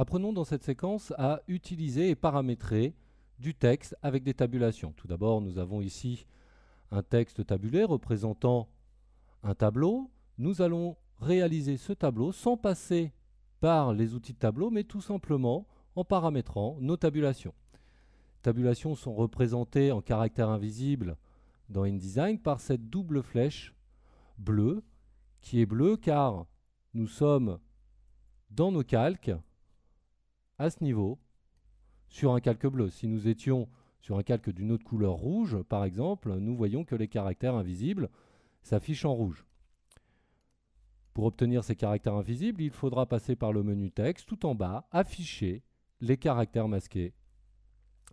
Apprenons dans cette séquence à utiliser et paramétrer du texte avec des tabulations. Tout d'abord, nous avons ici un texte tabulé représentant un tableau. Nous allons réaliser ce tableau sans passer par les outils de tableau, mais tout simplement en paramétrant nos tabulations. Les tabulations sont représentées en caractères invisibles dans InDesign par cette double flèche bleue, qui est bleue car nous sommes dans nos calques à ce niveau sur un calque bleu. Si nous étions sur un calque d'une autre couleur rouge, par exemple, nous voyons que les caractères invisibles s'affichent en rouge. Pour obtenir ces caractères invisibles, il faudra passer par le menu texte tout en bas, afficher les caractères masqués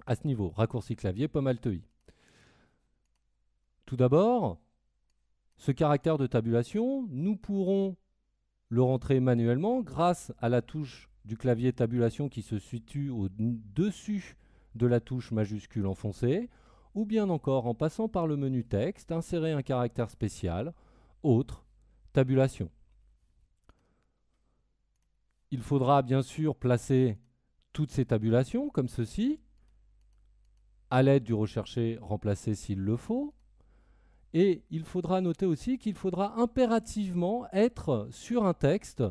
à ce niveau. Raccourci clavier, pomme alt I. Tout d'abord, ce caractère de tabulation, nous pourrons le rentrer manuellement grâce à la touche du clavier tabulation qui se situe au-dessus de la touche majuscule enfoncée, ou bien encore en passant par le menu texte, insérer un caractère spécial, autre, tabulation. Il faudra bien sûr placer toutes ces tabulations comme ceci, à l'aide du rechercher remplacer s'il le faut. Et il faudra noter aussi qu'il faudra impérativement être sur un texte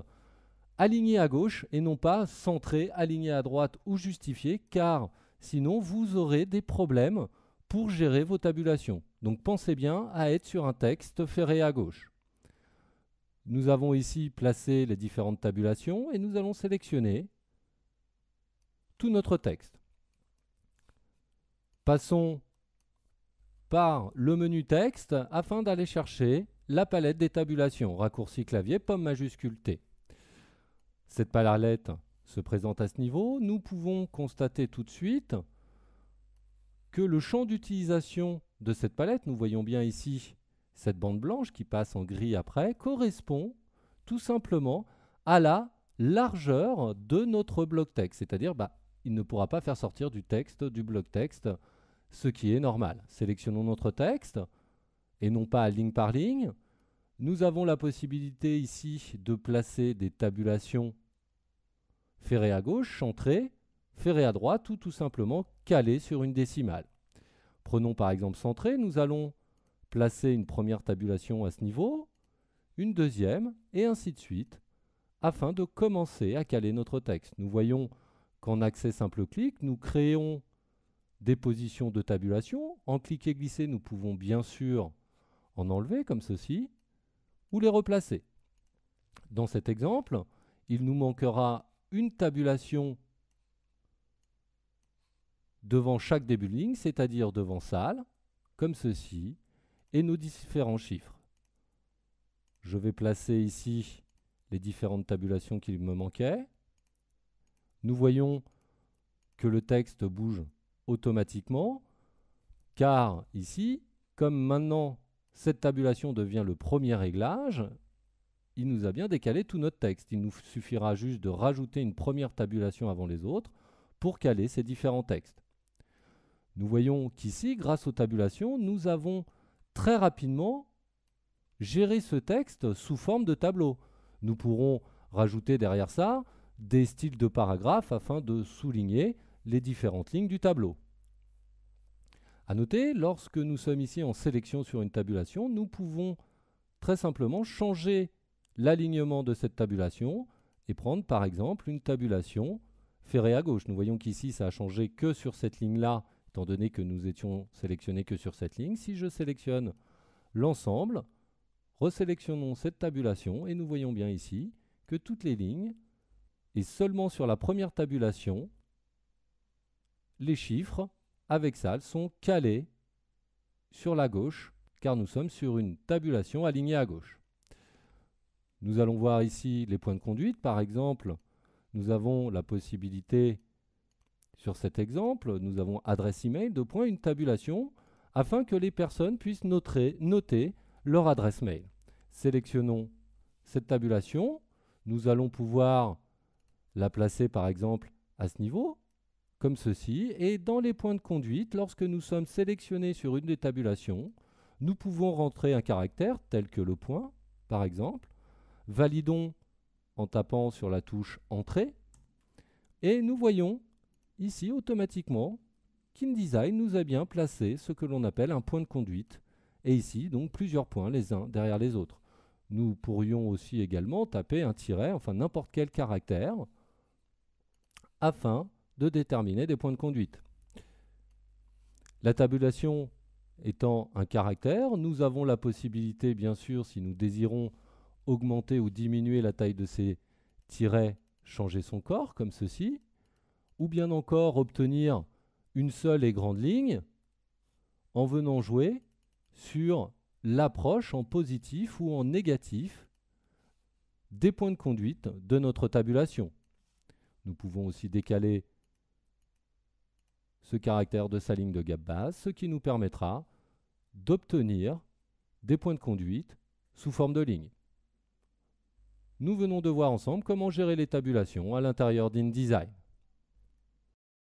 aligné à gauche et non pas centré, aligné à droite ou justifié, car sinon vous aurez des problèmes pour gérer vos tabulations. Donc pensez bien à être sur un texte ferré à gauche. Nous avons ici placé les différentes tabulations et nous allons sélectionner tout notre texte. Passons par le menu texte afin d'aller chercher la palette des tabulations. Raccourci clavier, pomme majuscule T. Cette palette se présente à ce niveau. Nous pouvons constater tout de suite que le champ d'utilisation de cette palette, nous voyons bien ici cette bande blanche qui passe en gris après, correspond tout simplement à la largeur de notre bloc texte. C'est-à-dire, il ne pourra pas faire sortir du texte du bloc texte, ce qui est normal. Sélectionnons notre texte et non pas ligne par ligne. Nous avons la possibilité ici de placer des tabulations ferrées à gauche, centrées, ferrées à droite ou tout simplement calées sur une décimale. Prenons par exemple centré, nous allons placer une première tabulation à ce niveau, une deuxième et ainsi de suite afin de commencer à caler notre texte. Nous voyons qu'en accès simple clic, nous créons des positions de tabulation. En cliquer glisser, nous pouvons bien sûr en enlever comme ceci ou les replacer. Dans cet exemple, il nous manquera une tabulation devant chaque début de ligne, c'est-à-dire devant salle, comme ceci, et nos différents chiffres. Je vais placer ici les différentes tabulations qui me manquaient. Nous voyons que le texte bouge automatiquement, car ici, comme maintenant cette tabulation devient le premier réglage, il nous a bien décalé tout notre texte. Il nous suffira juste de rajouter une première tabulation avant les autres pour caler ces différents textes. Nous voyons qu'ici, grâce aux tabulations, nous avons très rapidement géré ce texte sous forme de tableau. Nous pourrons rajouter derrière ça des styles de paragraphes afin de souligner les différentes lignes du tableau. À noter, lorsque nous sommes ici en sélection sur une tabulation, nous pouvons très simplement changer l'alignement de cette tabulation et prendre par exemple une tabulation ferrée à gauche. Nous voyons qu'ici ça a changé que sur cette ligne-là, étant donné que nous étions sélectionnés que sur cette ligne. Si je sélectionne l'ensemble, resélectionnons cette tabulation et nous voyons bien ici que toutes les lignes, et seulement sur la première tabulation, les chiffres avec salle sont calés sur la gauche, car nous sommes sur une tabulation alignée à gauche. Nous allons voir ici les points de conduite. Par exemple, nous avons la possibilité, sur cet exemple, nous avons adresse email, une tabulation, afin que les personnes puissent noter leur adresse mail. Sélectionnons cette tabulation. Nous allons pouvoir la placer par exemple à ce niveau, comme ceci. Et dans les points de conduite, lorsque nous sommes sélectionnés sur une des tabulations, nous pouvons rentrer un caractère tel que le point, par exemple. Validons en tapant sur la touche Entrée, Et nous voyons ici automatiquement qu'InDesign nous a bien placé ce que l'on appelle un point de conduite. Et ici, donc, plusieurs points les uns derrière les autres. Nous pourrions aussi également taper un tiret, enfin n'importe quel caractère, afin de déterminer des points de conduite. La tabulation étant un caractère, nous avons la possibilité, bien sûr, si nous désirons augmenter ou diminuer la taille de ces tirets, changer son corps, comme ceci, ou bien encore obtenir une seule et grande ligne en venant jouer sur l'approche en positif ou en négatif des points de conduite de notre tabulation. Nous pouvons aussi décaler ce caractère de sa ligne de gap base, ce qui nous permettra d'obtenir des points de conduite sous forme de ligne. Nous venons de voir ensemble comment gérer les tabulations à l'intérieur d'InDesign.